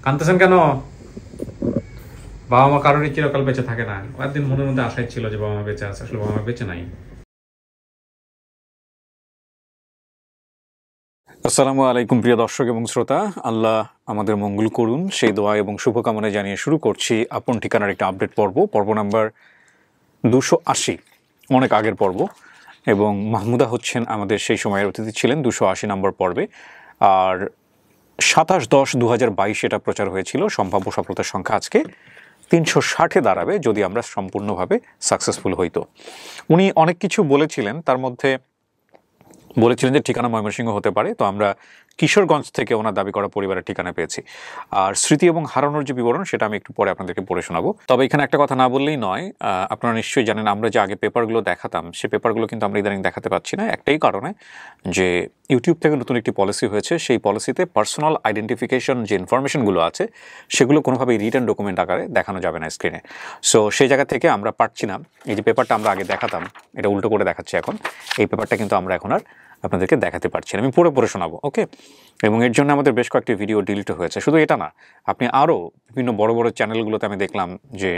কাঁদতেছেন কেন? বাবা মা কারোরই চিরকাল বেঁচে থাকে না। একদিন মনের মধ্যে আশাই ছিল যে বাবা মা বেঁচে আছে, আসলে বাবা মা বেঁচে নাই। আসসালামু আলাইকুম প্রিয় দর্শক এবং শ্রোতা, আল্লাহ আমাদের মঙ্গল করুন সেই দোয়া এবং শুভকামনা জানিয়ে শুরু করছি আপন ঠিকানার একটা আপডেট পর্ব নাম্বার 280, অনেক আগের পর্ব। এবং মাহমুদা হচ্ছেন আমাদের সেই সময়ের অতিথি ছিলেন 280 নম্বর পর্বে। আর 27/10/2022 এটা প্রচার হয়েছিল। সম্ভাব্য সফলতার সংখ্যা আজকে 360-এ দাঁড়াবে যদি আমরা সম্পূর্ণভাবে সাকসেসফুল হইতো। উনি অনেক কিছু বলেছিলেন, তার মধ্যে বলেছিলেন যে ঠিকানা ময়মনসিংহ হতে পারে। তো আমরা কিশোরগঞ্জ থেকে ওনার দাবি করা পরিবারের ঠিকানা পেয়েছি। আর স্মৃতি এবং হারানোর যে বিবরণ সেটা আমি একটু পরে আপনাদেরকে পড়ে শোনাবো। তবে এখানে একটা কথা না বললেই নয়, আপনারা নিশ্চয়ই জানেন আমরা যে আগে পেপারগুলো দেখাতাম সে পেপারগুলো কিন্তু আমরা ইদানিং দেখাতে পাচ্ছি না, একটাই কারণে যে ইউটিউব থেকে নতুন একটি পলিসি হয়েছে। সেই পলিসিতে পার্সোনাল আইডেন্টিফিকেশন যে ইনফরমেশনগুলো আছে সেগুলো কোনোভাবেই রিটার্ন ডকুমেন্ট আকারে দেখানো যাবে না স্ক্রিনে। সো সেই জায়গা থেকে আমরা পারছি না। এই যে পেপারটা আমরা আগে দেখাতাম, এটা উল্টো করে দেখাচ্ছি এখন, এই পেপারটা কিন্তু আমরা এখন আর আপনাদেরকে দেখাতে পারছি না। আমি পড়ে শোনাবো, ওকে? এবং এর জন্য আমাদের বেশ কয়েকটি ভিডিও ডিলিট হয়েছে। শুধু এটা না, আপনি আরও বিভিন্ন বড় বড় চ্যানেলগুলোতে আমি দেখলাম যে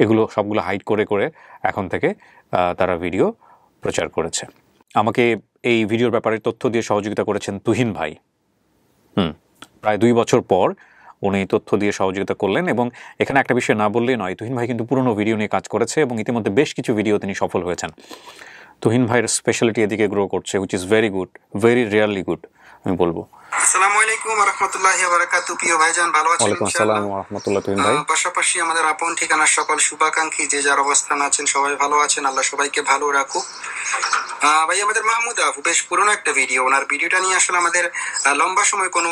এগুলো সবগুলো হাইড করে করে এখন থেকে তারা ভিডিও প্রচার করেছে। আমাকে এই ভিডিওর ব্যাপারে তথ্য দিয়ে সহযোগিতা করেছেন তুহিন ভাই। প্রায় 2 বছর পর উনি তথ্য দিয়ে সহযোগিতা করলেন। এবং এখানে একটা বিষয় না বললেই নয়, তুহিন ভাই কিন্তু পুরনো ভিডিও নিয়ে কাজ করেছে এবং ইতিমধ্যে বেশ কিছু ভিডিও তিনি সফল হয়েছেন। তুহিন ভাইয়ের স্পেশালিটি এদিকে গ্রো করছে, which is very good, very rarely good আমি বলবো। আসসালামু আলাইকুম ওয়া রাহমাতুল্লাহি ওয়া বারাকাতুহু। প্রিয় ভাইজান, ভালো আছেন? ওয়ালাইকুম আসসালাম ওয়া রাহমাতুল্লাহ। তুহিন ভাই, পাশাপাশি আমাদের আপন ঠিকানার সকল শুভাকাঙ্ক্ষী যে যার অবস্থান আছেন সবাই ভালো আছেন, আল্লাহ সবাইকে ভালো রাখুক। ভাই আমাদের মাহমুদা আপু বেশ পুরনো একটা ভিডিও, ওনার ভিডিওটা নিয়ে আসলে আমাদের লম্বা সময় কোনো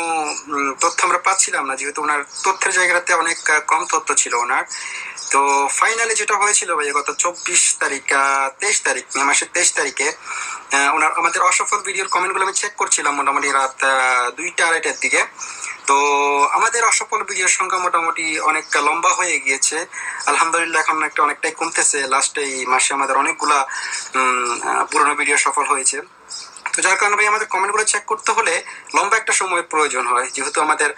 তথ্য আমরা পাচ্ছিলাম না, যেহেতু ওনার তথ্যের জায়গাতে অনেক কম তথ্য ছিল ওনার। তো ফাইনালি যেটা হয়েছিল ভাই গত 23 তারিখ মে মাসের 23 তারিখে ওনার আমাদের অসফল ভিডিওর কমেন্টগুলো আমি চেক করছিলাম মোটামুটি রাত 2টা-2:30-এর দিকে। তো আমাদের অসফল ভিডিওর সংখ্যা মোটামুটি অনেক লম্বা হয়ে গিয়েছে। আলহামদুলিল্লাহ এখন অনেকটাই কমতেছে। লাস্ট এই মাসে আমাদের অনেকগুলা পুরোনো ভিডিও সফল হয়েছে। তো যার কারণে ভাই আমাদের কমেন্টগুলো চেক করতে হলে লম্বা একটা সময়ের প্রয়োজন হয়, যেহেতু আমাদের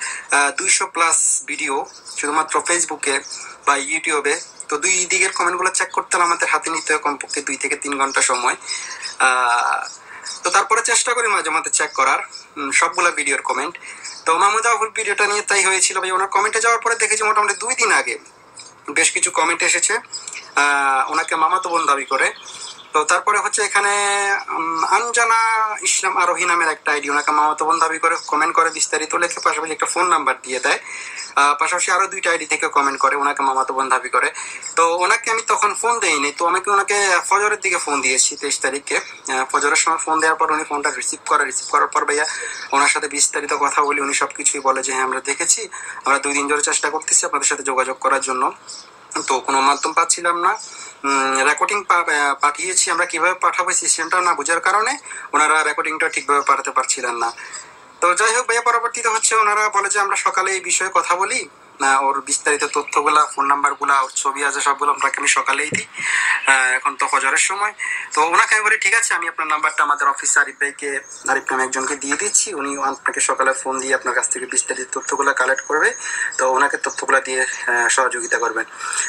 200+ ভিডিও শুধুমাত্র ফেসবুকে বা ইউটিউবে। তো দুই দিকের কমেন্টগুলো চেক করতে হলে আমাদের হাতে নিতে হয় কমপক্ষে 2 থেকে 3 ঘন্টা সময়। তো তারপরে চেষ্টা করি মাঝে মাঝে চেক করার সবগুলা ভিডিওর কমেন্ট। তো মাহমুদা আপুর ভিডিওটা নিয়ে তাই হয়েছিল ভাই। ওনার কমেন্টে যাওয়ার পরে দেখেছি মোটামুটি 2 দিন আগে বেশ কিছু কমেন্ট এসেছে ওনাকে মামাতো বোন দাবি করে। তো তারপরে হচ্ছে এখানে আনজানা ইসলাম আরোহী নামের একটা আইডি ওনাকে মামাতো বোন দাবি করে কমেন্ট করে, বিস্তারিত লেখে, পাশাপাশি একটা ফোন নাম্বার দিয়ে দেয়। পাশাপাশি আরো 2টা আইডি থেকে কমেন্ট করে ওনাকে মামাতো বোন দাবি করে। তো ওনাকে আমি তখন ফোন দেইনি, তো আমি ওনাকে ফজরের দিকে ফোন দিয়েছি 23 তারিখে। ফজরের সময় ফোন দেওয়ার পর উনি ফোনটা রিসিভ করার পর ভাইয়া ওনার সাথে বিস্তারিত কথা বলি। উনি সবকিছুই বলে যে হ্যাঁ আমরা দেখেছি, আমরা 2 দিন ধরে চেষ্টা করতেছি আপনাদের সাথে যোগাযোগ করার জন্য, তো কোনো মাধ্যম পাচ্ছিলাম না। রেকর্ডিং পাঠিয়েছি, আমরা কিভাবে পাঠাবো সিস্টেমটা না বোঝার কারণে ওনারা রেকর্ডিংটা ঠিকভাবে পাঠাতে পারছিলেন না। তো যাই হোক ভাইয়া, পরবর্তীতে হচ্ছে ওনারা বলে যে আমরা সকালে এই বিষয়ে কথা বলি, ওর বিস্তারিত তথ্যগুলা, ফোন নাম্বারগুলা, ওর ছবি আছে সবগুলো আপনাকে আমি সকালেই দিই, এখন তো ফজরের সময়। তো ওনাকে আমি বলি ঠিক আছে, আমি আপনার নাম্বারটা আমাদের অফিসে আরিফ নামে একজনকে দিয়ে দিচ্ছি, উনি আপনাকে সকালে ফোন দিয়ে আপনার কাছ থেকে বিস্তারিত তথ্যগুলো কালেক্ট করবে, তো ওনাকে তথ্যগুলো দিয়ে সহযোগিতা করবেন।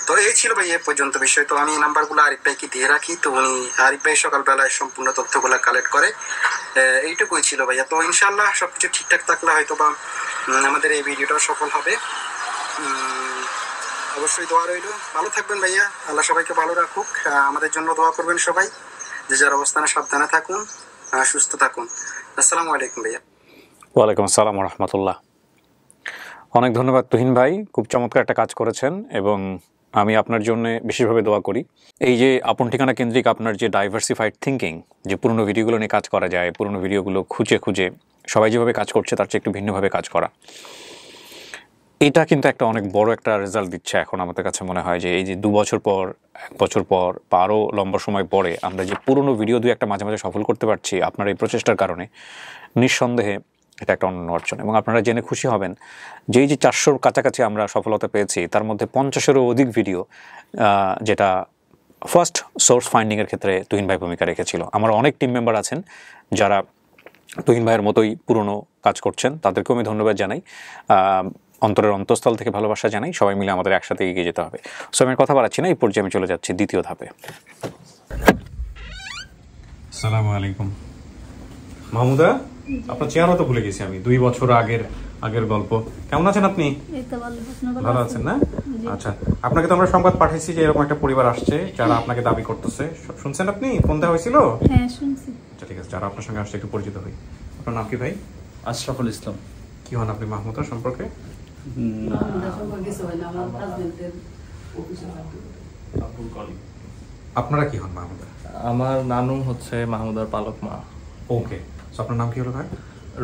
তো এই ছিল ভাই এ পর্যন্ত বিষয়। তো আমি নাম্বারগুলো আরিফ ভাইকে দিয়ে রাখি, তো উনি আরিফ ভাই সকালবেলায় সম্পূর্ণ তথ্যগুলো কালেক্ট করে। এইটুকুই ছিল ভাইয়া। তো ইনশাল্লাহ সবকিছু ঠিকঠাক থাকলে হয়তো বা আমাদের এই ভিডিওটাও সফল হবে। অবশ্যই দোয়া রইল। ভালো থাকবেন ভাইয়া, আল্লাহ সবাইকে ভালো রাখুক। আমাদের জন্য দোয়া করবেন সবাই, যে যার অবস্থানে সাবধানে থাকুন, সুস্থ থাকুন। আসসালামু আলাইকুম ভাইয়া। ওয়ালাইকুম আসসালাম ওয়া রাহমাতুল্লাহ। অনেক ধন্যবাদ তুহিন ভাই, খুব চমৎকার একটা কাজ করেছেন এবং আমি আপনার জন্য বিশেষভাবে দোয়া করি। এই যে আপন ঠিকানা কেন্দ্রিক আপনার যে ডাইভার্সিফাইড থিঙ্কিং, যে পুরনো ভিডিওগুলো নিয়ে কাজ করা যায়, পুরনো ভিডিওগুলো খুঁজে খুঁজে সবাই যেভাবে কাজ করছে তার চেয়ে একটু ভিন্নভাবে কাজ করা, এটা কিন্তু একটা অনেক বড় একটা রেজাল্ট দিচ্ছে। এখন আমাদের কাছে মনে হয় যে এই যে 2 বছর পর, 1 বছর পর বা আরও লম্বা সময় পরে আমরা যে পুরনো ভিডিও 2-1টা মাঝে মাঝে সফল করতে পারছি আপনার এই প্রচেষ্টার কারণে, নিঃসন্দেহে এটা একটা অনন্য অর্জন। এবং আপনারা জেনে খুশি হবেন যে এই যে 400-র কাছাকাছি আমরা সফলতা পেয়েছি, তার মধ্যে 50-এরও অধিক ভিডিও যেটা ফার্স্ট সোর্স ফাইন্ডিংয়ের ক্ষেত্রে তুহিন ভাই ভূমিকা রেখেছিল। আমার অনেক টিম মেম্বার আছেন যারা তুহিন ভাইয়ের মতোই পুরনো কাজ করছেন, তাদেরকেও আমি ধন্যবাদ জানাই। অন্তরের অন্তঃস্থল থেকে ভালোবাসা জানাই। সবাই মিলে আমাদের একসাথে এগিয়ে যেতে হবে। সো আমি কথা বাড়াচ্ছি না, এই পর্যায়ে আমি চলে যাচ্ছি দ্বিতীয় ধাপে। আসসালামু আলাইকুম। মাহমুদা, আপনার চেহারা তো ভুলে গেছি আমি, 2 বছর আগের গল্প। কেমন আছেন আপনি? ভালো আছেন না? আচ্ছা, আপনাকে তো আমরা সংবাদ পাঠিয়েছি যে এরকম একটা পরিবার আসছে যারা আপনাকে দাবি করতেছে। শুনছেন আপনি? ফোন দেওয়া হয়েছিল? হ্যাঁ শুনছি। আচ্ছা ঠিক আছে, যারা আপনার সঙ্গে আসছে একটু পরিচিত হই। আপনার নাম কি ভাই? আশরাফুল ইসলাম। কি হন আপনি মাহমুদার সম্পর্কে? আপনারা কি হন মাহমুদা? আমার নানু হচ্ছে মাহমুদার পালক মা। ওকে, আপনার নাম কি হলো ভাই?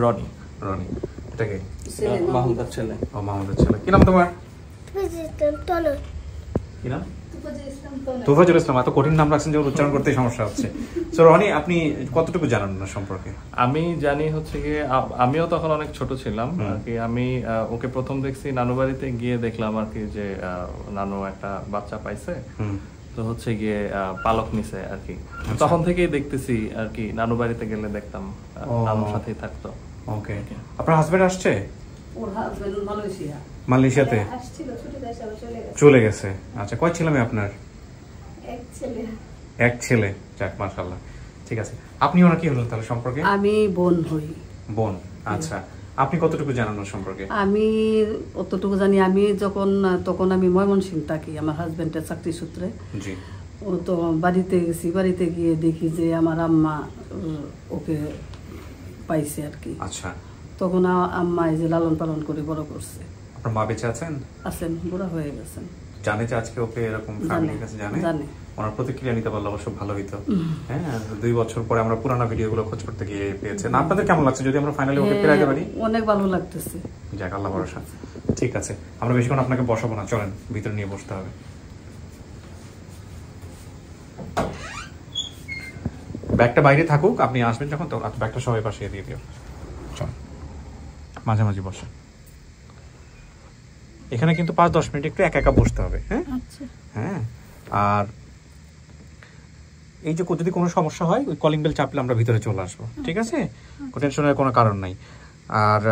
রনি। রনি। এটা কে? মাহমুদার ছেলে। ও মাহমুদার ছেলে। কি নাম তোমার? কি নাম? তুফাজুল ইসলাম। এত কঠিন নাম রাখছেন যে উচ্চারণ করতে সমস্যা হচ্ছে। সো রনি, আপনি কতটুকু জানেন না সম্পর্কে? আমি জানি হচ্ছে গিয়ে আমিও তখন অনেক ছোট ছিলাম আর কি। আমি ওকে প্রথম দেখছি নানু বাড়িতে গিয়ে, দেখলাম আর কি যে নানু একটা বাচ্চা পাইছে, তো হচ্ছে গিয়ে পালক নিছে আর কি। তখন থেকেই দেখতেছি আর কি, নানু বাড়িতে গেলে দেখতাম নানুর সাথেই থাকতো। ওকে, আপনার হাজবেন্ড আসছে? ওর হাজবেন্ড মালয়েশিয়াতে আসছিল, ছুটিতে এসে আবার চলে গেছে। আচ্ছা, কয় ছেলে মেয়ে আপনার? এক ছেলে। যাক মাশাআল্লাহ। ঠিক আছে, আপনি ওনার কি হলেন তাহলে সম্পর্কে? আমি বোন হই। বোন, আচ্ছা। আপনি কতটুকু জানেন ওর সম্পর্কে? আমি অতটুকু জানি, আমি তখন আমি ময়মনসিংহ থাকি আমার হাজবেন্ডের চাকরি সূত্রে। জি। ও তো বাড়িতে গেছি, বাড়িতে গিয়ে দেখি যে আমার আম্মা ওকে পাইছে আর কি। আচ্ছা। তখন আম্মা এই যে লালন পালন করে বড় করছে। আপনার মা বেঁচে আছেন? আছেন, বুড়া হয়ে গেছেন। জানে যে আজকে ওকে এরকম ফ্যামিলির কাছে জানে? ওনার প্রতিক্রিয়া নিতে পারলে অবশ্য ভালো হইতো। হ্যাঁ, 2 বছর পরে আমরা পুরানো ভিডিওগুলো খোঁজ করতে গিয়ে পেয়েছেন। আপনাদের কেমন লাগছে যদি আমরা ফাইনালি ওকে ফেরাইতে পারি? অনেক ভালো লাগতেছে। যাক, আল্লাহ ভরসা। ঠিক আছে, আমরা বেশিক্ষণ আপনাকে বসাবো না, চলেন ভিতরে নিয়ে বসতে হবে। ব্যাগটা বাইরে থাকুক, আপনি আসবেন যখন, তো ব্যাগটা সবাই পাশে দিয়ে দিও। চল, মাঝামাঝি বসে। এখানে কিন্তু 5-10 মিনিট একটু একা একা বসতে হবে। হ্যাঁ হ্যাঁ। আর এই যে যদি কোনো সমস্যা হয়, ওই কলিং বেল চাপলে আমরা ভিতরে চলে আসবো, ঠিক আছে? টেনশনের কোনো কারণ নাই। আর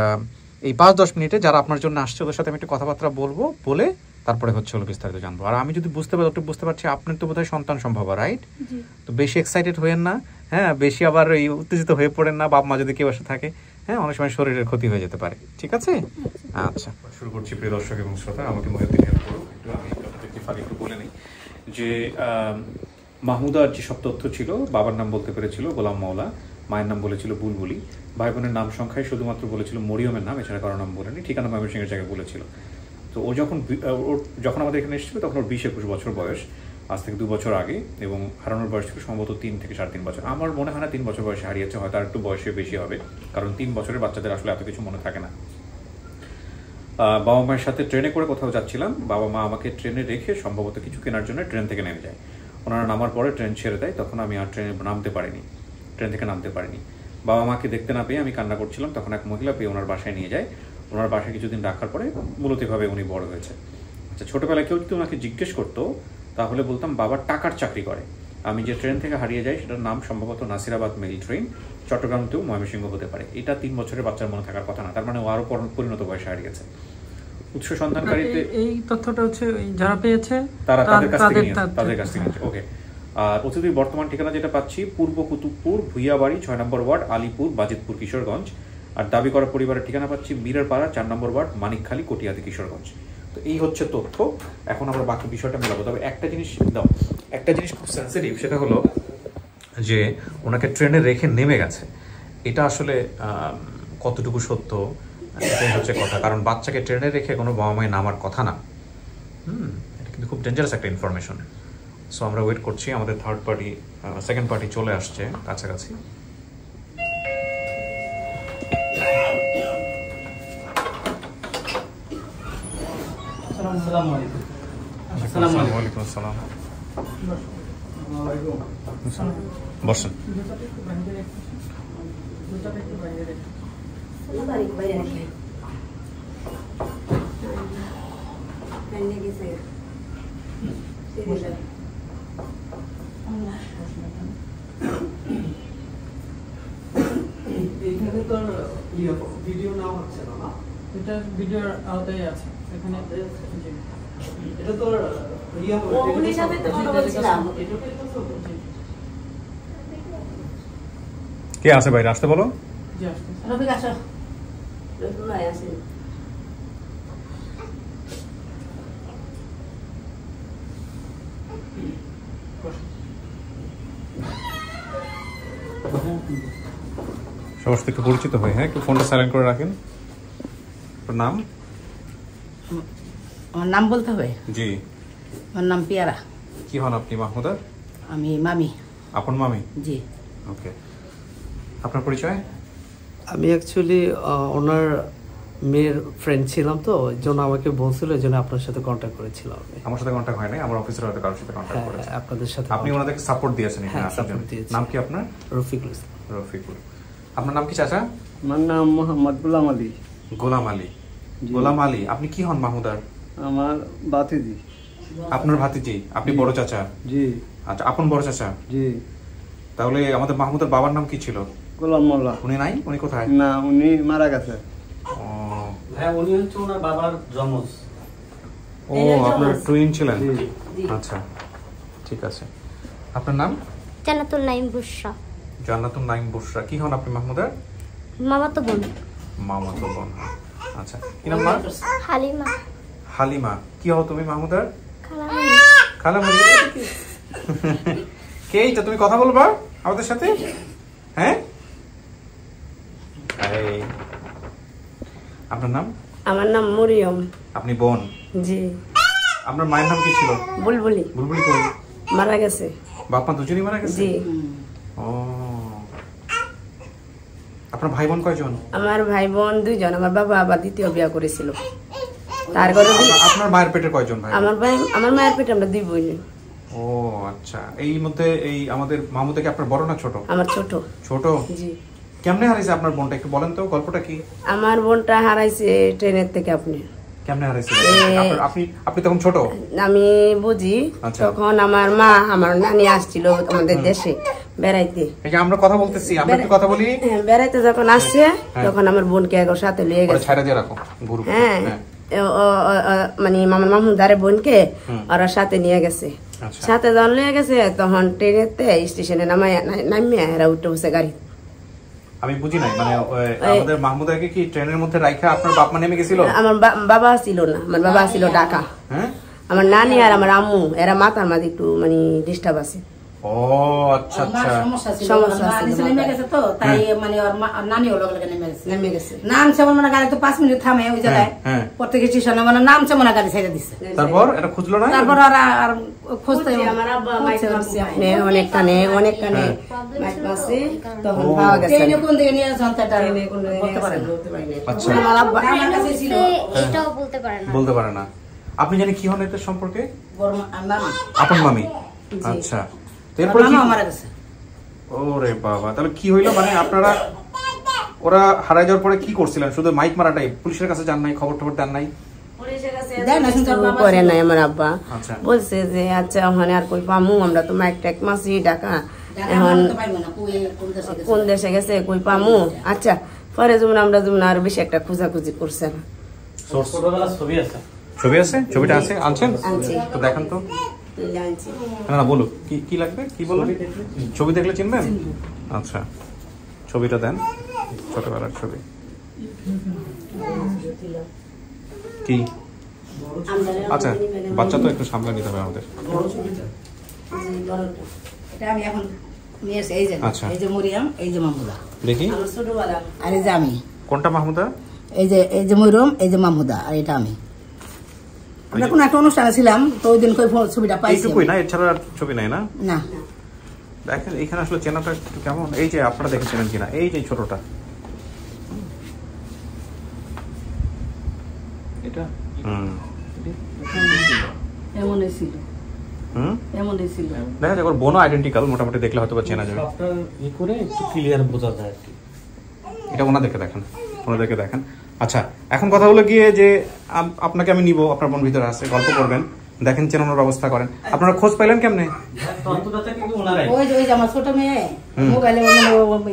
এই 5-10 মিনিটে যারা আপনার জন্য আসছে ওদের সাথে আমি একটু কথাবার্তা বলবো, বলে তারপরে হচ্ছে হলো বিস্তারিত জানবো। আর আমি যদি বুঝতে পারছি আপনার তো বোধহয় সন্তান সম্ভব, রাইট? তো বেশি এক্সাইটেড হয়েন না, হ্যাঁ, বেশি আবার এই উত্তেজিত হয়ে পড়েন না। বাপ মা যদি কেউ এসে থাকে, হ্যাঁ, অনেক সময় শরীরের ক্ষতি হয়ে যেতে পারে, ঠিক আছে? আচ্ছা, শুরু করছি। প্রিয় দর্শক এবং শ্রোতা, আমাকে মহিউদ্দিন হেল্প করুন একটু। আমি একটু বলে নিই যে মাহমুদার যে সব তথ্য ছিল, বাবার নাম বলতে পেরেছিল গোলাম মাওলা, মায়ের নাম বলেছিল বুলবুলি, ভাই বোনের নাম সংখ্যায় শুধুমাত্র বলেছিল মরিয়মের নাম, এছাড়া কারো নাম বলেনি। ঠিকানা ময়মনসিংহের জায়গায় বলেছিল। তো ও যখন আমাদের এখানে এসেছিল তখন ওর 20-21 বছর বয়স, আজ থেকে 2 বছর আগে। এবং হারানোর বয়স ছিল সম্ভবত 3 থেকে 3.5 বছর। আমার মনে হয় না 3 বছর বয়সে হারিয়েছে, হয়তো আর একটু বয়সে বেশি হবে, কারণ 3 বছরের বাচ্চাদের আসলে এত কিছু মনে থাকে না। বাবা মায়ের সাথে ট্রেনে করে কোথাও যাচ্ছিলাম, বাবা মা আমাকে ট্রেনে রেখে সম্ভবত কিছু কেনার জন্য ট্রেন থেকে নেমে যায়। ওনারা নামার পরে ট্রেন ছেড়ে দেয়, তখন আমি আর ট্রেন থেকে নামতে পারিনি। বাবা মাকে দেখতে না পেয়ে আমি কান্না করছিলাম, তখন এক মহিলা পেয়ে ওনার বাসায় নিয়ে যায়। ওনার বাসায় কিছুদিন রাখার পরে মূলত এভাবে উনি বড় হয়েছে। আচ্ছা, ছোটবেলায় কেউ যদি ওনাকে জিজ্ঞেস করতো তাহলে বলতাম বাবা টাকার চাকরি করে। আমি যে ট্রেন থেকে হারিয়ে যাই সেটার নাম সম্ভবত নাসিরাবাদ মেল ট্রেন, চট্টগ্রামতেও ময়মনসিংহ হতে পারে। এটা 3 বছরের বাচ্চার মনে থাকার কথা না, তার মানে ও আরো পরিণত বয়সে হারিয়েছে। উৎস সন্ধানকারীতে এই তথ্যটা হচ্ছে যারা পেয়েছে তাদের কাছ থেকে নিয়েছে। ওকে। আর অতিথির বর্তমান ঠিকানা যেটা পাচ্ছি, পূর্ব কুতুবপুর, ভুইয়াবাড়ি, 6 নম্বর ওয়ার্ড, আলিপুর, বাজিতপুর, কিশোরগঞ্জ। আর দাবি করা পরিবারের ঠিকানা পাচ্ছি মিরারপাড়া, 4 নম্বর ওয়ার্ড, মানিকখালী, কটিয়াদি, কিশোরগঞ্জ। তো এই হচ্ছে তথ্য। এখন আমরা বাকি বিষয়টা মেলাবো। তবে একটা জিনিস খুব সেন্সিটিভ, সেটা হলো যে ওনাকে ট্রেনে রেখে নেমে গেছে। এটা আসলে কতটুকু সত্য, এটাই হচ্ছে কথা। কারণ বাচ্চাকে ট্রেনে রেখে কোনো বাবা মায়ের নামার কথা না। এটা কিন্তু খুব ডেঞ্জারাস একটা ইনফরমেশন। সো আমরা ওয়েট করছি, আমাদের সেকেন্ড পার্টি চলে আসছে কাছাকাছি। বসেন। এইখানে তো ভিডিও না হচ্ছে না? এটা ভিডিওর আওতায় আছে এখানে জি। এটা তো ওগুলির সাথে তো কথা বলছিলাম। কে আছে বাইরে আসতে বলো। জি আসতে রফিক আসো। রফিক ভাই আসেন। সবার সাথে একটু পরিচিত হই, হ্যাঁ একটু ফোনটা সাইলেন্ট করে রাখেন। আপনার নাম? আমার নাম বলতে হবে? জি। আমার নাম পিয়ারা। কি হন আপনি মাহমুদা? আমি মামি। আপন মামি? জি। ওকে, আপনার পরিচয়? আমি অ্যাকচুয়ালি ওনার মেয়ের ফ্রেন্ড ছিলাম, তো ওই জন্য আমাকে বলছিল, এই জন্য আপনার সাথে কন্ট্যাক্ট করেছিলাম আমি। আমার সাথে কন্ট্যাক্ট হয় নাই, আমার অফিসের হয়তো কারোর সাথে কন্ট্যাক্ট হ্যাঁ, করেছে। আপনাদের সাথে আপনি ওনাদেরকে সাপোর্ট দিয়েছেন এখানে হ্যাঁ, আসার জন্য। support দিয়েছি। নাম কি আপনার? রফিকুল ইসলাম। রফিকুল। আপনার নাম কি চাচা? আমার নাম মোহাম্মদ গোলাম আলী। গোলাম আলী। জি। গোলাম আলী, আপনি কি হন মাহমুদার? আমার বাতিজি। আপনার ভাতিজি, আপনি বড় চাচা? জি আচ্ছা, আপন বড় চাচা। জি। তাহলে আমাদের মাহমুদের বাবার নাম কি ছিল? গোলাম মোল্লা। উনি নাই? উনি কোথায়? না, উনি মারা গেছে। ও, হ্যাঁ, উনি হচ্ছে ওনার বাবার জমজ। ও আপনার টুইন ছিলেন? জি। আচ্ছা, ঠিক আছে। আপনার নাম? জান্নাতুল নাইম বুশরা। জান্নাতুল নাইম বুশরা। কি হন আপনি মাহমুদার? মামাতো বোন। মামাতো বোন। আচ্ছা, কি নাম মা? হালিমা। হালিমা। কি হও তুমি মাহমুদার? খালামণি। খালামণি। কে এইটা? তুমি কথা বলবা আমাদের সাথে? হ্যাঁ, এই, আপনার নাম? আমার নাম মরিয়ম। আপনি বোন? জি। আপনার মায়ের নাম কি ছিল? বুলবুলি। বুলবুলি কই? মারা গেছে। বাপ মা দুজনেই মারা গেছে? জি। ও, আপনার ভাই বোন কয়জন? আমার ভাই বোন দুইজন। আমার বাবা আবার দ্বিতীয় বিয়ে করেছিল। তার ঘরে আপনার মায়ের পেটের কয়জন ভাই? আমার মায়ের পেটে আমরা দুই বোন। ও আচ্ছা, এই মধ্যে এই আমাদের মামুদা কি আপনার বড় না ছোট? আমার ছোট। ছোট? জি। কেমনে হারাইছে আপনার বোনটা, একটু বলেন তো গল্পটা কি? আমার বোনটা হারাইছে ট্রেনের থেকে। আপনি কেমনে হারাইছে? আপনি তখন ছোট? আমি বুঝি। আচ্ছা। তখন আমার মা, আমার নানি আসছিল আমাদের দেশে বেড়াইতে। আমরা কথা বলতেছি, আমরা একটু কথা বলি। বেড়াইতে যখন আসছে তখন আমার বোনকে একবার সাথে লিয়ে গেছে। ছাইড়া দিয়ে রাখো গুরু। হ্যাঁ, মানে আমার মামুদারে বোনকে ওরা সাথে নিয়ে গেছে। সাথে যখন নিয়ে গেছে তখন ট্রেনেতে স্টেশনে নামিয়ে এরা উঠে বসে গাড়ি। আমি বুঝি নাই, মানে আমাদের মাহমুদাকে কি ট্রেনের মধ্যে রাইখা আপনার বাপ মা নেমে গেছিল? আমার বাবা ছিল না, আমার বাবা ছিল ঢাকা। হ্যাঁ, আমার নানি আর আমার আম্মু এরা মাথার মাঝে একটু মানে ডিস্টার্ব আছে। ও আচ্ছা আচ্ছা, সমস্যা ছিল নেমে গেছে, তো তাই মানে ওর নানি ওর লগে নেমে গেছে। নামছে মানে গাড়ি তো 5 মিনিট থামে ওই জায়গায় প্রত্যেক স্টেশনে, মানে নামছে মানে গাড়ি ছেড়ে দিচ্ছে। তারপর এটা খুঁজলো না? তারপর ওরা আর খুঁজতে আমার আব্বা মাইকে মারছে আপনি অনেক কানে মাইক মারছে, তখন পাওয়া গেছে। ট্রেনে কোন দিকে নিয়ে যান তাটা বলতে পারে না। আচ্ছা, আমার আব্বা আমার কাছে ছিল, এটাও বলতে পারে না। আপনি জানি কি হন এটার সম্পর্কে? মামি। আপন মামি। আচ্ছা, এরপর কি? ওরে বাবা, তাহলে কি হইলো? মানে আপনারা ওরা হারাই যাওয়ার পরে কি করছিলেন? শুধু মাইক মারাটাই? পুলিশের কাছে যান নাই? খবর টবর দেন নাই? করে নাই আমার আব্বা। বলছে যে আচ্ছা ওখানে আর কই পামু, আমরা তো মাইক ট্যাক মাসি টাকা এখন কোন দেশে গেছে কই পামু। আচ্ছা, পরে যেমন আমরা যেমন আর বেশি একটা খোঁজাখুঁজি করছে না। ছবি আছে? ছবি আছে? ছবিটা আছে? আনছেন তো দেখান তো। না বলো, কি লাগবে? কি বলবেন? ছবি দেখলে চিনবেন? আচ্ছা, ছবিটা দেন, ছোটবেলার ছবি। কি? আচ্ছা, বাচ্চা তো একটু সামনে নিতে হবে আমাদের। এটা আমি এখন নিয়ে এসে, এই যে এই যে মরিয়ম, এই যে মাহমুদা। দেখি আর এই যে আমি। কোনটা মাহমুদা? এই যে মরিয়ম, এই যে মাহমুদা, আর এটা আমি। আমরা কোন একটা অনুষ্ঠানে ছিলাম, তো ওই দিন কই ছবিটা পাইছি। এইটুকুই না, এছাড়া আর ছবি নাই না? না। দেখেন এখানে আসলে চেনাটা একটু কেমন। এই যে আপনারা দেখেছিলেন কিনা, এই যে ছোটটা, এটা এমনই ছিল। এমনই ছিল। দেখা যাক ওর বোনও আইডেন্টিক্যাল, মোটামুটি দেখলে হয়তো চেনা যাবে। ই করে একটু ক্লিয়ার বোঝা যায় আর কি। এটা ওনাদেরকে দেখেন। আচ্ছা, এখন কথা হলো গিয়ে যে আপনাকে আমি নিব, আপনার বোন ভিতরে আছে, গল্প করবেন, দেখেন চেনানোর ব্যবস্থা করেন। আপনারা খোঁজ পাইলেন কেমনে? ওই যে আমার ছোট মেয়ে মোবাইলে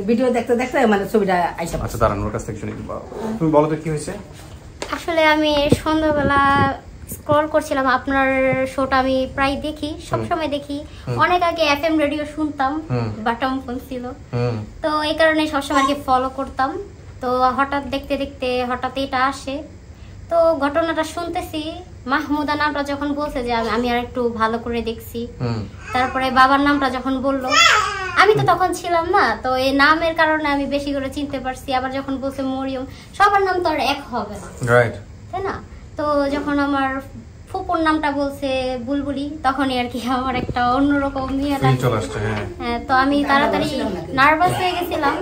ভিডিও দেখতে দেখতে মানে ছবিটা আইসা। আচ্ছা, দাঁড়ান, ওর কাছ থেকে শুনি। তুমি বলো তো কি হয়েছে? আসলে আমি সন্ধ্যাবেলা স্ক্রল করছিলাম, আপনার শোটা আমি প্রায় দেখি, সবসময় দেখি। অনেক আগে এফএম রেডিও শুনতাম, বাটন ফোন ছিল, তো এই কারণে সবসময় আর কি ফলো করতাম। তো হঠাৎ দেখতে দেখতে হঠাৎ এটা আসে, তো ঘটনাটা শুনতেছি। মাহমুদা নামটা যখন বলছে যে আমি আর একটু ভালো করে দেখছি, তারপরে বাবার নামটা যখন বললো, আমি তো তখন ছিলাম না, তো এই নামের কারণে আমি বেশি করে চিনতে পারছি। আবার যখন বলছে মরিয়ম, সবার নাম তো আর এক হবে না, তাই না? তো যখন আমার ফুপুর নামটা বলছে বুলবুলি, তখনই আর কি আমার একটা অন্যরকম নিয়ে হ্যাঁ, তো আমি তাড়াতাড়ি নার্ভাস হয়ে গেছিলাম।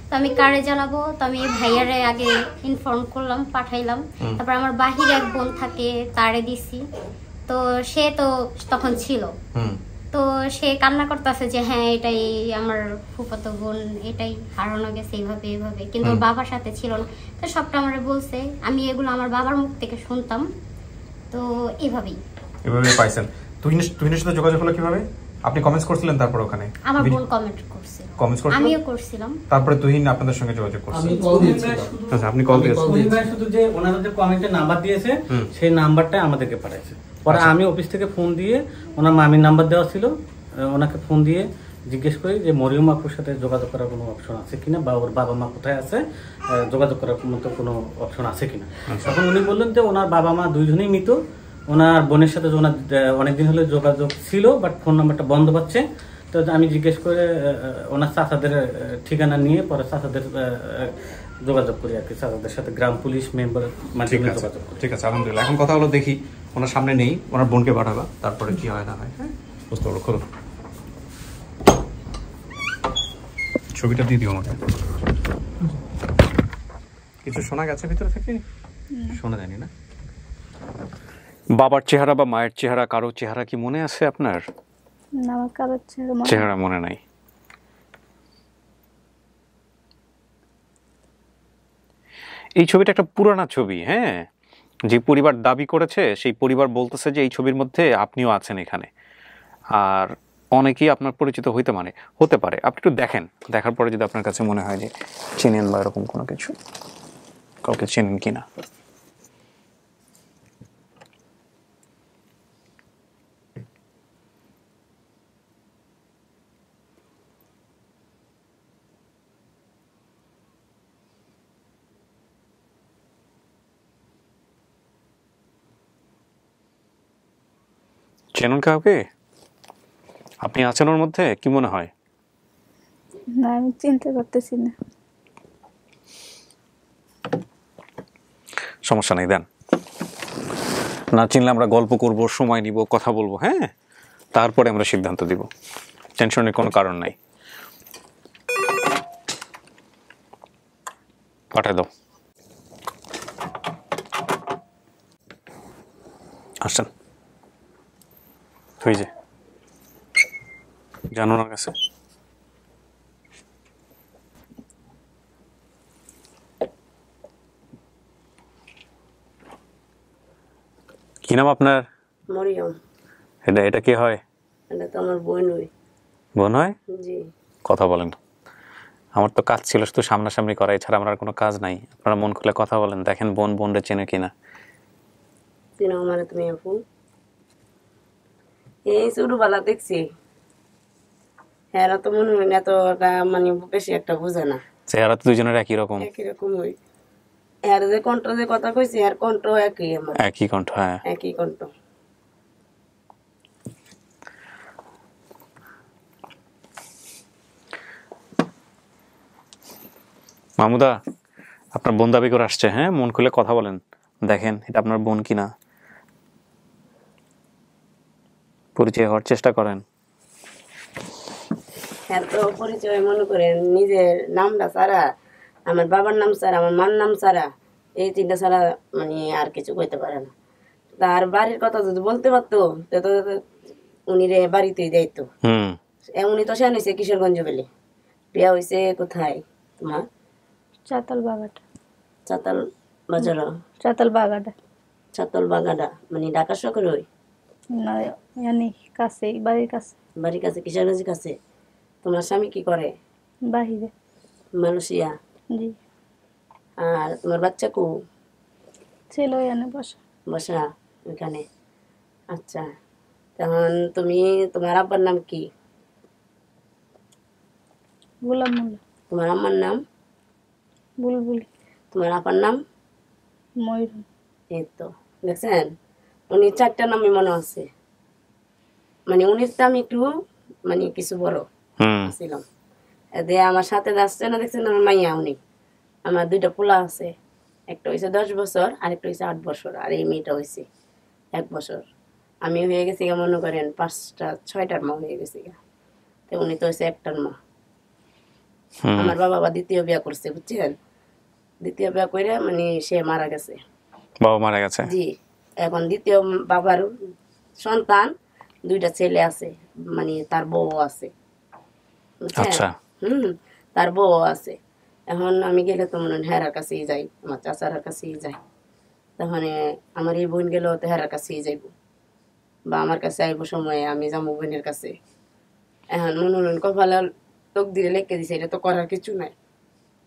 তো আমি কারে জানাবো, তো আমি ভাইয়ারে আগে ইনফর্ম করলাম, পাঠাইলাম। তারপর আমার বাহিরে এক বোন থাকে, তারে দিছি। তো সে তো তখন ছিল, তো সে কান্না করতেছে যে হ্যাঁ এটাই আমার ফুফাতো বোন, এটাই হারানো গেছে এইভাবে এইভাবে, কিন্তু ওর বাবার সাথে ছিল না। তো সবটা আমারে বলছে, আমি এগুলো আমার বাবার মুখ থেকে শুনতাম। তো এভাবেই পাইছেন। তুহিনের সাথে যোগাযোগ হলো কিভাবে? আপনি কমেন্টস করছিলেন, তারপর ওখানে আমার বোন কমেন্ট করছে, আমিও করছিলাম। তারপরে তুহিন আপনাদের সঙ্গে যোগাযোগ করছে। আমি কল দিয়েছিলাম। আচ্ছা, আপনি কল দিয়েছেন। তুহিন ভাই শুধু যে ওনারা যে কমেন্টে নাম্বার দিয়েছে, সেই নাম্বারটা আমাদেরকে পাঠাইছে। পরে আমি অফিস থেকে ফোন দিয়ে, ওনার মামির নাম্বার দেওয়া ছিল, ওনাকে ফোন দিয়ে জিজ্ঞেস করি যে মরিয়ম আপুর সাথে যোগাযোগ করার কোনো অপশন আছে কিনা, বা ওর বাবা মা কোথায় আছে, যোগাযোগ করার মতো কোনো অপশন আছে কিনা। তখন উনি বললেন যে ওনার বাবা মা দুইজনেই মৃত, ওনার বোনের সাথে ওনার অনেকদিন হলে যোগাযোগ ছিল, বাট ফোন নাম্বারটা বন্ধ পাচ্ছে। তো আমি জিজ্ঞেস করে ওনার চাচাদের ঠিকানা নিয়ে পরে চাচাদের যোগাযোগ করি আর কি, চাচাদের সাথে গ্রাম পুলিশ মেম্বারের মাধ্যমে যোগাযোগ করি। ঠিক আছে, আলহামদুলিল্লাহ। এখন কথা হলো, দেখি ওনার সামনে নেই, ওনার বোনকে পাঠাবা, তারপরে কি হয় না হয়। হ্যাঁ, বুঝতে পারো। খোলো, ছবিটা দিয়ে দিও আমাকে। কিছু শোনা গেছে ভিতরে থেকে? শোনা যায়নি না? বাবার চেহারা বা মায়ের চেহারা, কারো চেহারা কি মনে আছে আপনার? না, আমার কারো চেহারা মনে নাই। এই ছবিটা একটা পুরানা ছবি। হ্যাঁ, যে পরিবার দাবি করেছে সেই পরিবার বলতেছে যে এই ছবির মধ্যে আপনিও আছেন এখানে, আর অনেকেই আপনার পরিচিত হতে পারে। আপনি একটু দেখেন, দেখার পরে যদি আপনার কাছে মনে হয় যে চেনেন বা এরকম কোনো কিছু, কাউকে চেনেন কিনা। চেনেন কাউকে? আপনি আছেন ওর মধ্যে? কি মনে হয়? না, আমি চিনতে পারতেছি না। সমস্যা নেই, দেন। না চিনলে আমরা গল্প করব, সময় নিব, কথা বলবো। হ্যাঁ, তারপরে আমরা সিদ্ধান্ত দিব। টেনশনের কোনো কারণ নাই। পাঠায় দাও। আসছেন তুই যে জানো না কাছে কি নাম আপনার? মরিয়ম। এটা কি হয়? এটা তো আমার বোন হয়। বোন হয়? জি। কথা বলেন। আমার তো কাজ ছিল শুধু সামনাসামনি করা, এছাড়া আমার আর কোনো কাজ নাই। আপনারা মন খুলে কথা বলেন, দেখেন বোনরে চেনে কিনা। চিনো আমার তুমি আপু? এই ছোটবেলা দেখছি। হ্যাঁ, তো মনে হয় না, তো মানে বেশি একটা বোঝে না। চেহারা তো দুজনের একই রকম। একই রকম হয়। এর যে কণ্ঠ যে কথা কইছি, এর কণ্ঠ একই আমার। একই কণ্ঠ, হ্যাঁ একই কণ্ঠ। মাহমুদা, আপনার বোন দাবি করে আসছে। হ্যাঁ, মন খুলে কথা বলেন, দেখেন এটা আপনার বোন কিনা। পরিচয় হওয়ার চেষ্টা করেন। হ্যাঁ, তো পরিচয় মনে করেন নিজের নামটা ছাড়া, আমার বাবার নাম ছাড়া, আমার মার নাম ছাড়া, এই তিনটা ছাড়া মানে আর কিছু কইতে পারে না। তার বাড়ির কথা যদি বলতে পারতো, তো উনি রে বাড়িতেই যাইতো। উনি তো সেন হয়েছে কিশোরগঞ্জ বলে, বিয়া হয়েছে কোথায় তোমার? চাতাল বাগাটা। চাতাল বাজার? চাতাল বাগাটা। চাতাল বাগাটা মানে ঢাকা শহরে? ওই না, জানি কাছে, বাড়ির কাছে। বাড়ির কাছে, কিশোরগঞ্জের কাছে। তোমার স্বামী কি করে? বাহিরে। মালয়েশিয়া? জি। আর তোমার বাচ্চা কো? ছিল এনে বসা। বসা ওইখানে। আচ্ছা, তখন তুমি, তোমার আব্বার নাম কি? গোলাম মোল্লা। তোমার আম্মার নাম? বুলবুলি। তোমার আপার নাম? ময়ূর। এই তো দেখছেন, উনি 4টা নামই মনে আছে, মানে উনির তো আমি একটু মানে কিছু বড় ছিলাম। এদের আমার সাথে যাচ্ছে না, দেখছেন আমার মাইয়া উনি। আমার 2টা পোলা আছে, একটা হয়েছে 10 বছর আর একটা হয়েছে 8 বছর, আর এই মেয়েটা হয়েছে 1 বছর। আমি হয়ে গেছি মনে করেন 5টা 6টার মা হয়ে গেছি, তো উনি তো হয়েছে 1টার মা। আমার বাবা আবার 2য় বিয়া করছে, বুঝছেন? 2য় বিয়া করে মানে সে মারা গেছে, বাবা মারা গেছে। জি। এখন 2য় বাবার সন্তান 2টা ছেলে আছে, মানে তার বউ আছে, আচ্ছা। তার বউ আছে। এখন আমি গেলে তো মনে হয় হেরার কাছেই যাই, আমার চাচার কাছেই যাই। তখন আমার এই বোন গেলেও তো হেরার কাছেই যাইব, বা আমার কাছে আইব সময়ে আমি যাবো বোনের কাছে। এখন মনে হলেন কপালে লোক দিয়ে লেখে দিছে, এটা তো করার কিছু নাই,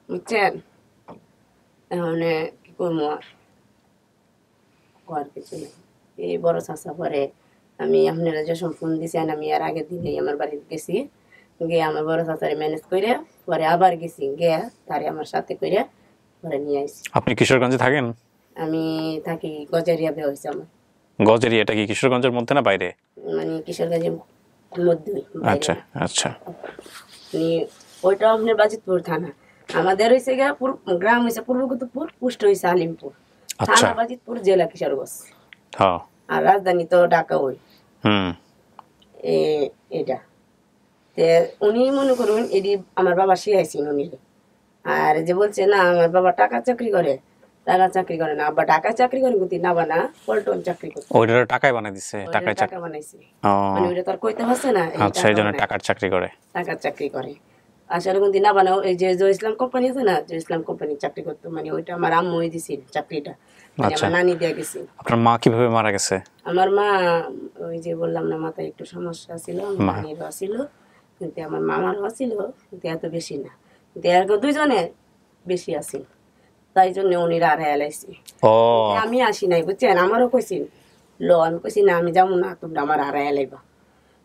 বুঝছেন? এখন কি করবো, আর করার কিছু নেই। এই বড় চাষা পরে আমি আপনারা যখন ফোন দিয়েছেন, আমি আর আগের দিনেই আমার বাড়িতে গেছি, গিয়ে আমার বড় চাচারে ম্যানেজ করে পরে আবার গেছি, গিয়ে তারে আমার সাথে করে পরে নিয়ে আসি। আপনি কিশোরগঞ্জে থাকেন? আমি থাকি গজারিয়া, বিয়ে হয়েছে আমার। গজারিয়া এটা কি কিশোরগঞ্জের মধ্যে না বাইরে? মানে কিশোরগঞ্জের মধ্যে। আচ্ছা আচ্ছা। ওইটা আপনার বাজিতপুর থানা, আমাদের হয়েছে গ্রাম হয়েছে পূর্ব কুতুবপুর, পোস্ট হয়েছে আলিমপুর, থানা বাজিতপুর, জেলা কিশোরগঞ্জ, আর রাজধানী তো ঢাকা। ওই এটা উনি মনে করুন এটি আমার বাবা শিখাইছেন উনি। আর যে বলছে না আমার বাবা টাকা চাকরি করে না, আবার টাকা চাকরি করে কিন্তু না বানা পল্টন চাকরি করে, ওইটা টাকায় বানাই দিছে, টাকা বানাইছে, মানে ওইটা তো আর কইতে হচ্ছে না। আচ্ছা, এই জন্য টাকার চাকরি করে আসলে কিন্তু না বানাও। এই যে ইসলাম কোম্পানি আছে না, যে ইসলাম কোম্পানি চাকরি করতো, মানে ওইটা আমার আম্মুই দিছিল চাকরিটা, মানে আমার নানি দিয়ে গেছে। আপনার মা কিভাবে মারা গেছে? আমার মা ওই যে বললাম না, মাথায় একটু সমস্যা ছিল, নানিরও ছিল, কিন্তু আমার মামারও ছিল, কিন্তু এত বেশি না, কিন্তু এর 2জনের বেশি আছিল, তাই জন্য উনি হারাই লাইছি। আমি আসি নাই, বুঝছেন? আমারও কইছি আমি কইছি না আমি যাবো না, তোমরা আমার হারাই লাইবা।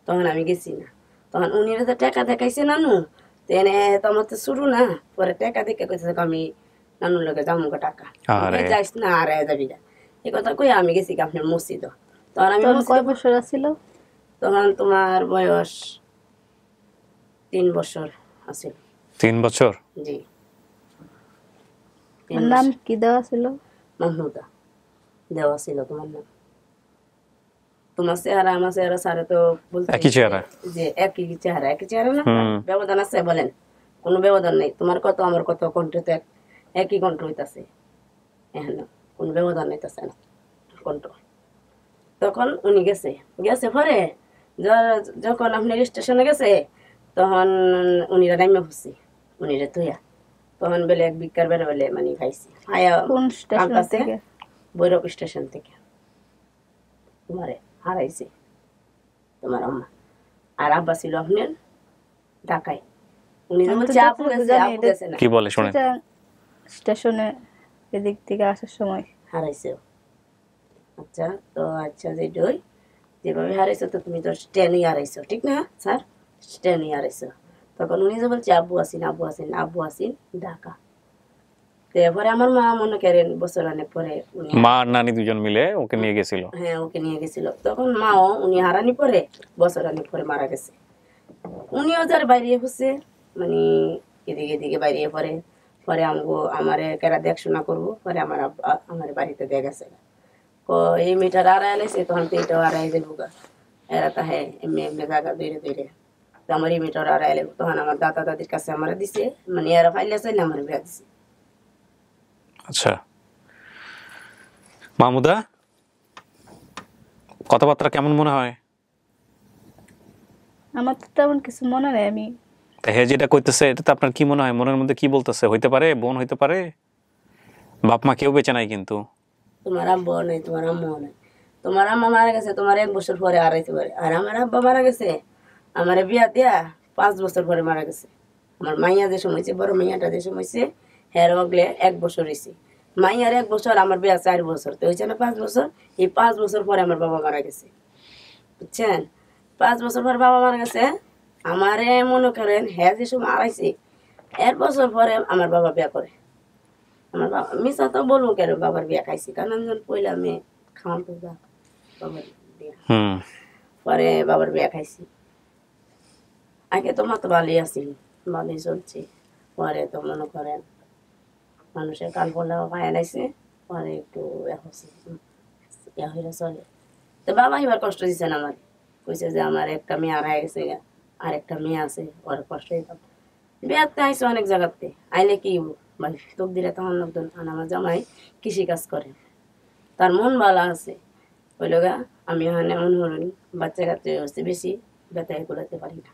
তখন আমি গেছি না, তখন উনিরা তো টাকা দেখাইছে নানু, তেনে তো আমার তো শুরু না, পরে টাকা দেখে কইছে আমি নানুর লোকে যাবো টাকা, যাইস না হারাই যাবি না, এই কথা কই আমি গেছি আপনার মসজিদ। তখন আমি কয় বছর আছিল? তখন তোমার বয়স 3 বছর আছিল। 3 বছর? জি। নাম কি দেওয়া ছিল? মাহমুদা দেওয়া ছিল তোমার নাম। তোমার চেহারা আমার চেহারা সারা তো বলতে একই চেহারা, যে একই চেহারা না, ব্যবধান আছে বলেন? কোনো ব্যবধান নেই, তোমার কত আমার কত কণ্ঠ তো একই কণ্ঠ হইতাছে, এখন কোনো ব্যবধান হইতাছে না কণ্ঠ। তখন উনি গেছে পরে যখন আপনি স্টেশনে গেছে, তখন উনিরা নাইমে খুঁজছি, উনিরা তুইয়া তখন বেলে এক বিকার বেড়ে বেলে মানে খাইছি। ভৈরব স্টেশন থেকে তোমারে হারাইছি তোমার আম্মা, আর আব্বা ছিল আপনার ঢাকায়। উনি বলছে আপু গেছে না, কি বলে শুনেন? স্টেশনে এদিক থেকে আসার সময় হারাইছে। আচ্ছা, তো আচ্ছা যেভাবে হারাইছো, তো তুমি তো স্ট্যান্ডই হারাইছো, ঠিক না স্যার? স্ট্যান্ডই হারাইছো। তখন উনি যে বলছে আব্বু আসিন ঢাকা। এরপরে আমার মা মনে করেন বছর অনেক পরে মা আর নানি 2জন মিলে ওকে নিয়ে গেছিল। হ্যাঁ, ওকে নিয়ে গেছিল। তখন মাও উনি হারানি পরে বছর অনেক পরে মারা গেছে। উনিও যার বাইরে হচ্ছে, মানে এদিকে বাইরে পরে আমারে কেরা দেখশোনা করবো, পরে আমার আব্বা আমার বাড়িতে দিয়ে গেছে। এই মেয়েটার আড়াই আলাইছে, তখন তো এইটাও আড়াই দেবো গা, এরা তা হ্যাঁ এমনি জায়গা ধীরে আমার এই মেয়েটার আড়াই লাগবো। তখন আমার দাদা দাদির কাছে আমার দিছে, মানে এরা ফাইলে চাইলে আমার বিয়া দিছে। আচ্ছা মাহমুদা, কথাবার্তা কেমন মনে হয়? আমার তো তেমন কিছু মনে নেই। আমি হ্যাঁ, যেটা কইতেছে এটা তো আপনার কি মনে হয়? মনের মধ্যে কি বলতেছে? হইতে পারে বোন, হইতে পারে বাপ মা কেউ বেঁচে নাই, কিন্তু তোমার আব্বাও নেই, তোমার আম্মাও নেই। তোমার আম্মা মারা গেছে তোমার 1 বছর পরে হারাইতে পারে, আর আমার আব্বা মারা গেছে আমার বিয়া দিয়া 5 বছর পরে মারা গেছে। আমার মাইয়া যে সময় হয়েছে, বড় মাইয়াটা যে সময় হয়েছে, হ্যাঁ অগলে 1 বছর হয়েছে। মাইয়ার 1 বছর, আমার বিয়া 4 বছর, তো হয়েছে না 5 বছর। এই 5 বছর পরে আমার বাবা মারা গেছে, বুঝছেন? 5 বছর পরে বাবা মারা গেছে। আমারে মনে করেন হ্যাঁ যে সময় হারাইছে, 1 বছর পরে আমার বাবা বিয়া করে। আমার বাবা মিশা তো বলবো কেন বাবার বিয়া খাইছি, কারণ আমি যখন পয়লা মেয়ে খাওয়ান তো বাবার বিয়া, পরে বাবার বিয়া খাইছি। আগে তো মা তো ভালোই আসছিল, ভালোই চলছে। পরে তো মনে করেন মানুষের কান পড়লে পায়ে নাইছে, পরে একটু ইয়া হইলে চলে। তো বাবা এবার কষ্ট দিচ্ছেন আমার, কইছে যে আমার একটা মেয়ে আর হয়ে গেছে, আর একটা মেয়ে আছে, ওর কষ্ট দিতাম। বিয়াতে আইসে অনেক জায়গাতে, আইলে কি ভাই তোক দিলে তখন লোকজন। আমার জামাই কৃষি কাজ করে, তার মন ভালো আছে, ওই লোকা আমি ওখানে এমন হরুন বাচ্চা কাচ্চা হচ্ছে বেশি ব্যথায় কুলাতে পারি না।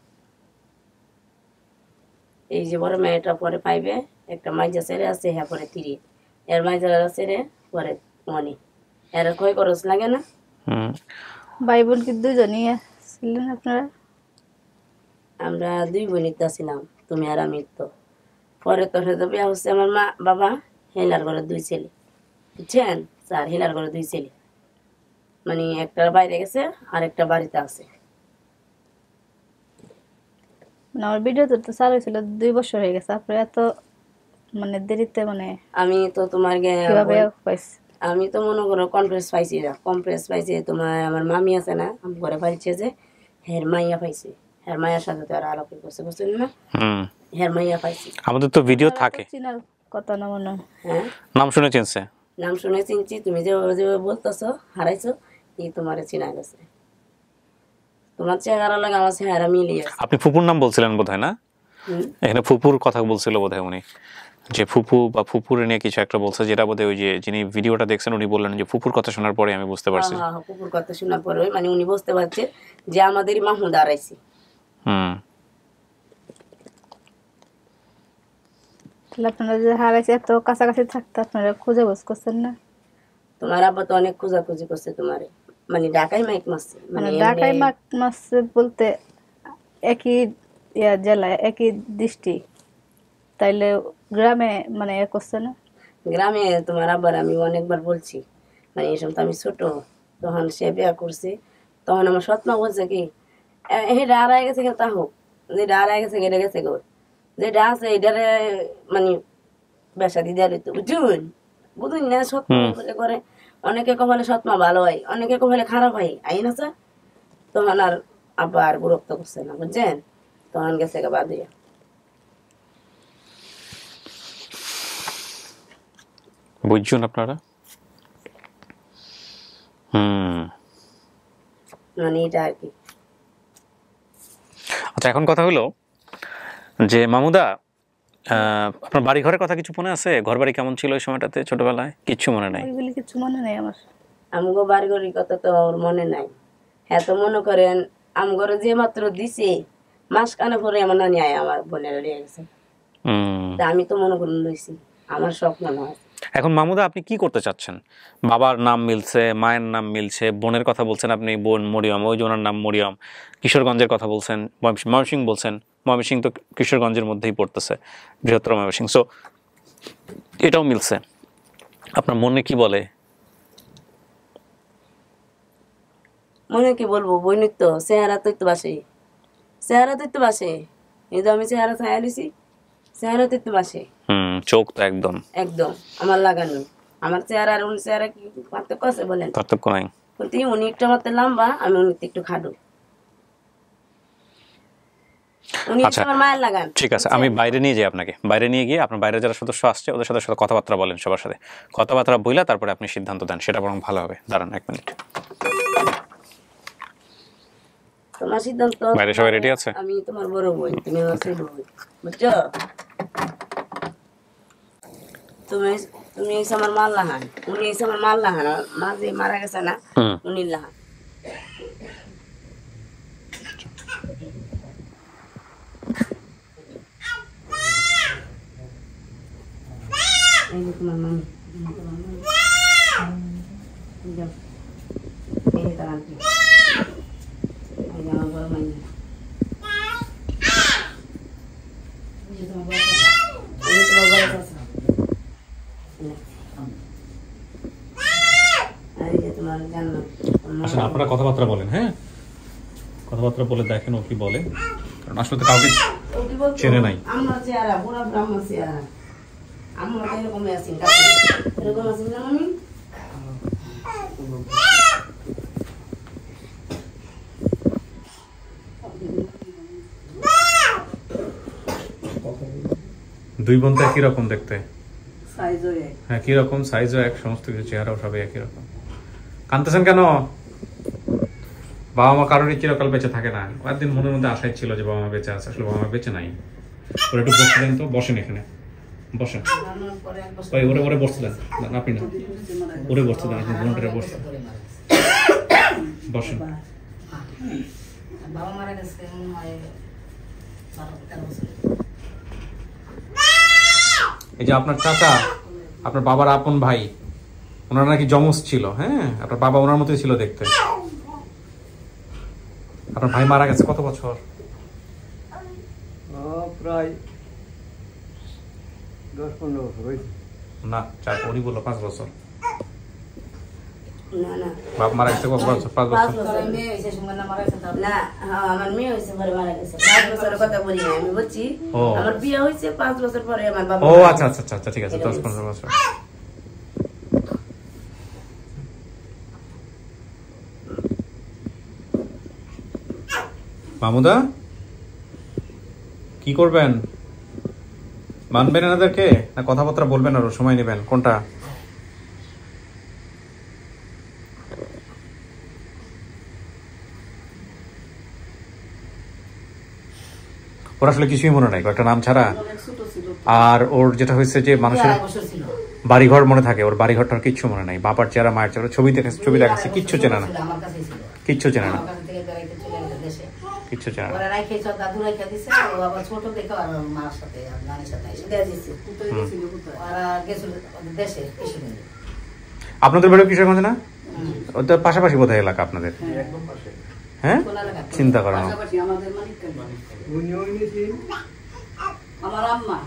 এই যে বড় মেয়েটা পরে 5-এ, একটা মাইজা ছেলে আছে, হ্যাঁ পরে 3, এর মাইজা ছেলে পরে 1-এ। এর কয় খরচ লাগে না? ভাই বোন কি দুজনই ছিলেন আপনারা? আমরা 2 বোনই তো ছিলাম, তুমি আর আমি। তো পরে তো বিয়া হচ্ছে আমার মা বাবা হেলার ঘরে 2 ছেলে, বুঝছেন? 4 হেলার ঘরে 2 ছেলে, মানে একটা বাইরে গেছে আর একটা বাড়িতে আছে। মানে আমার ভিডিও তো চালু ছিল 2 বছর হয়ে গেছে, আপনারা এত মানে দেরিতে মানে আমি তো তোমার কিভাবে পাইছি? আমি তো মনে করো কনফারেন্স পাইছি না, কনফারেন্স পাইছি তোমার আমার মামি আছে না, আমি ঘরে পাইছে যে হের মাইয়া পাইছি, হের মাইয়ার সাথে তো আর আলাপ করছে, বুঝছেন না? হের মাইয়া পাইছি। আমাদের তো ভিডিও থাকে, চিনার কথা না মনে হয়। হ্যাঁ, নাম শুনে চিনছে, নাম শুনে চিনছি। তুমি যে বলতেছো হারাইছো, এই তোমারে চিনা গেছে। তোমার চেহারা লাগে আমার চেহারা মিলিয়ে। আপনি ফুপুর নাম বলছিলেন বোধহয় না? এখানে ফুপুর কথা বলছিল বোধহয় উনি, যে ফুপু বা ফুপুরে নিয়ে কিছু একটা বলছে, যেটা বোধহয় ওই যে যিনি ভিডিওটা দেখছেন উনি বললেন যে ফুপুর কথা শোনার পরে আমি বুঝতে পারছি। হ্যাঁ, ফুপুর কথা শোনার পরে মানে উনি বুঝতে পারছে যে আমাদেরই মাহমুদ হারাইছি। তাহলে আপনারা যে হারাইছে এত কাছাকাছি থাকতে আপনারা খুঁজে বস করছেন না? তোমার আব্বা তো অনেক খোঁজাখুঁজি করছে তোমারে, মানে ঢাকায় মাইক মারছে। মানে ঢাকায় মাইক মারছে বলতে একই জেলায় একই ডিস্ট্রিক্ট, তাইলে গ্রামে মানে এ করছে না? গ্রামে তোমার আব্বার আমি অনেকবার বলছি, মানে এসব তো আমি ছোট, তখন সে বিয়া করছে, তখন আমার সৎমা বলছে কি এটা হারাই গেছে তা হোক, যেটা হারাই গেছে এটা গেছে গো, যেটা আছে এটারে মানে বেসা দিয়ে দেওয়া হইতো, বুঝুন বুঝুন না? সৎমা বলে করে, অনেকে কপালে সৎমা ভালো হয়, অনেকে কপালে খারাপ হয়, আইন আছে। তখন আর আব্বা আর বিরক্ত করছে না, বুঝছেন? তখন গেছে বাদ দিয়ে। বুঝছেন আপনারা? মানে এটা আর কি। আচ্ছা, এখন কথা হলো যে মামুদা, আপনার বাড়ি ঘরের কথা কিছু মনে আছে? ঘর বাড়ি কেমন ছিল ওই সময়টাতে ছোটবেলায়? কিচ্ছু মনে নাই? ওইগুলি কিছু মনে নাই আমার। আমগো বাড়ি ঘরের কথা তো ওর মনে নাই। হ্যাঁ, তো মনে করেন আমগরে যে মাত্র দিছে মাসখানে পরে আমার নানি আয় আমার বোনের লিয়ে গেছে, তা আমি তো মনে করেন লইছি, আমার স্বপ্ন নয়। এখন মামুদা আপনি কি করতে চাচ্ছেন? বাবার নাম মিলছে, মায়ের নাম মিলছে, বোনের কথা বলছেন আপনি, বোন মরিয়ম, ওই জনের নাম মরিয়ম, কিশোরগঞ্জের কথা বলছেন, ময়মনসিংহ বলছেন, ময়মনসিংহ তো কিশোরগঞ্জের মধ্যেই পড়তেছে, বৃহত্তর ময়মনসিংহ, সো এটাও মিলছে। আপনার মনে কি বলে? মনে কি বলবো, বইনির তো চেহারা তো একটু বাসে, চেহারা তো একটু বাসে, এই যে আমি চেহারা ছায়া দিছি, চেহারা তো একটু বাসে। চোখ তো একদম একদম আমার লাগানো, আমার চেহারা আর উনি চেহারা কি পার্থক্য আছে বলেন? পার্থক্য নাই, কিন্তু উনি একটু আমার লম্বা, আমি উনি একটু খাটো। আচ্ছা ঠিক আছে, আমি বাইরে নিয়ে যাই আপনাকে, বাইরে নিয়ে গিয়ে আপনার বাইরে যারা সদস্য আসছে ওদের সাথে কথাবার্তা বলেন, সবার সাথে কথাবার্তা বইলা তারপরে আপনি সিদ্ধান্ত দেন, সেটা বরং ভালো হবে। দাঁড়ান 1 মিনিট। তোমার সিদ্ধান্ত। বাইরে সবাই রেডি আছে? আমি তোমার বড় বোন, তুমি আমার ছোট বোন, বুঝছো? তুমি এসে আমার মাল লাহান, উনি এসে আমার মাল লাহান, মা যে মারা গেছে না উনি লাহান। এই যে তোমার মামি, এই তার আন্টি, এই যে আমার বড় মাইয়া, এই যে তোমার বড় চাচা, আসলে আপনারা কথাবার্তা বলেন, হ্যাঁ কথাবার্তা বলে দেখেন ও কি বলে, কারণ আসলে তো কাউকে চেনে নাই। আমরা চেহারা পুরো ব্রাহ্মণ চেহারা, আমরা এরকম আছি, এরকম আছি না আমি। দুই বোন তো একই রকম দেখতে, সাইজও এক, একই রকম সাইজও এক, সমস্ত কিছু চেহারাও সবই একই রকম। কাঁদতেছেন কেন? বাবা মা কারোরই চিরকাল বেঁচে থাকে না। একদিন মনের মধ্যে আশাই ছিল যে বাবা মা বেঁচে আছে, আসলে বাবা মা বেঁচে নাই। ওরা একটু বসছিলেন, তো বসেন এখানে, বসেন। ওই ওরে ওরে বসছিলেন না, আপনি না, ওরে বসছিলেন, আপনি বোনটারে বসছেন, বসেন। বাবা মারা গেছে মনে হয় 12-13 বছর। এই যে আপনার চাচা, আপনার বাবার আপন ভাই, ওনারা নাকি যমজ ছিল। হ্যাঁ, আপনার বাবা ওনার মতোই ছিল দেখতে। আপনার ভাই মারা গেছে কত বছর? প্রায় 10-15 বছর হয়েছে। না, উনি বললো 5 বছর। না না, বাপ মারা গেছে কত বছর? 5 বছর। মেয়ে হয়েছে সঙ্গে না মারা গেছে না, হ্যাঁ আমার মেয়ে হয়েছে পরে মারা গেছে। 5 বছরের কথা বলি না, আমি বলছি আমার বিয়ে হয়েছে 5 বছর পরে আমার বাবা। ও আচ্ছা আচ্ছা আচ্ছা, ঠিক আছে, 10-15 বছর। মামুদা কি করবেন? মানবেন এনাদেরকে না কথাবার্তা বলবেন, আরো সময় নেবেন? কোনটা? ওর আসলে কিছুই মনে নাই, একটা নাম ছাড়া। আর ওর যেটা হয়েছে যে মানুষের বাড়িঘর মনে থাকে, ওর বাড়িঘরটার কিচ্ছু মনে নাই। বাবার চেহারা, মায়ের চেহারা, ছবি দেখাচ্ছে, কিচ্ছু চেনে না, কিচ্ছু চেনে না, কিচ্ছু চেনে না। আপনাদের বাড়ি কিশোরগঞ্জ না? ওটা পাশাপাশি বোধহয় এলাকা আপনাদের। হ্যাঁ, চিন্তা করেন। আমার আম্মা,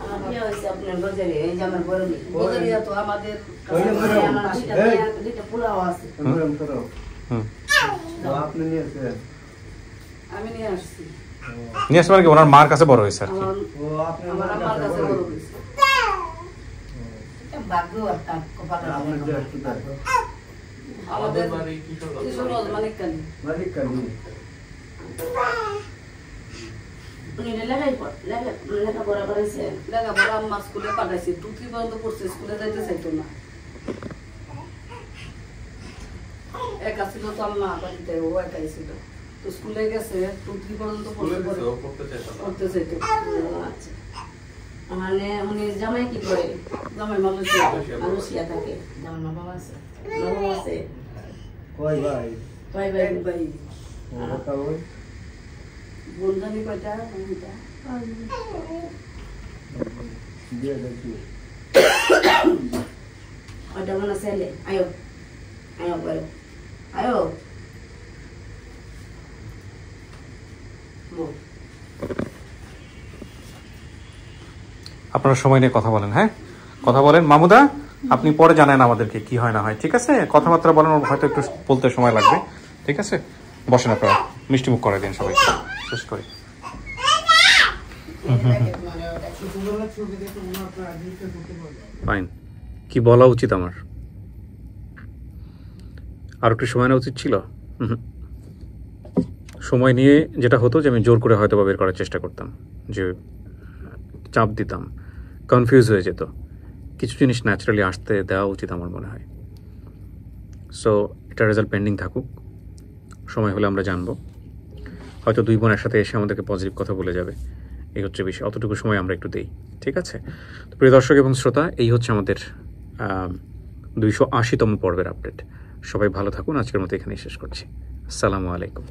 আমার বিয়ে হয়েছে আপনার বাজারে, এই যে আমার বড় মেয়ে বাজারে, তো আমাদের দুইটা পোলাও আছে। আপনি নিয়ে আসছেন? আমি নিয়ে আসছি। নিয়ে আসতে পারে কি, ওনার মার কাছে বড় হয়েছে আর কি। আমার আমার কাছে বড় হয়েছে। ভাগ্য একটা কপাল। আমাদের বাড়ি কিশোরগঞ্জ, মানিককালী। মানিককালী। উনি লেখাপড়া করেছে, লেখাপড়া আম্মা স্কুলে পাঠাইছে, 2-3 পর্যন্ত পড়ছে, স্কুলে যাইতে চাইতো না। একা ছিল তো আম্মা বাড়িতে, ও একাই ছিল, তো স্কুলে গেছে 2-3 পর্যন্ত পড়তে চাইতো। আচ্ছা, মানে উনি জামাই কি করে? জামাই মালয়েশিয়া থাকে। জামাই মা বাবা আছে? বাবা আছে। কয় ভাই? ভাই ভাই ভাই। বন্ধনী কয়টা? ওটা মনে ছেলে। আয়ো আয়ো করো আয়ো। আপনারা সময় নিয়ে কথা বলেন, হ্যাঁ কথা বলেন। মামুদা আপনি পরে জানেন আমাদেরকে কি হয় না হয়, ঠিক আছে? কথাবার্তা বলেন, হয়তো একটু বলতে সময় লাগবে, ঠিক আছে? বসেন আপনারা, মিষ্টি মুখ করে দিন সবাই, শেষ করি। ফাইন, কি বলা উচিত আমার? আর একটু সময় নেওয়া উচিত ছিল। সময় নিয়ে যেটা হতো যে আমি জোর করে হয়তো বা বের করার চেষ্টা করতাম, যে চাপ দিতাম, কনফিউজ হয়ে যেত। কিছু জিনিস ন্যাচারালি আসতে দেওয়া উচিত আমার মনে হয়। সো এটা রেজাল্ট পেন্ডিং থাকুক, সময় হলে আমরা জানবো। হয়তো দুই বোন একসাথে এসে আমাদেরকে পজিটিভ কথা বলে যাবে, এই হচ্ছে বিষয়। অতটুকু সময় আমরা একটু দেই, ঠিক আছে? তো প্রিয় দর্শক এবং শ্রোতা, এই হচ্ছে আমাদের 280তম পর্বের আপডেট। সবাই ভালো থাকুন, আজকের মতো এখানেই শেষ করছি। আসসালামু আলাইকুম।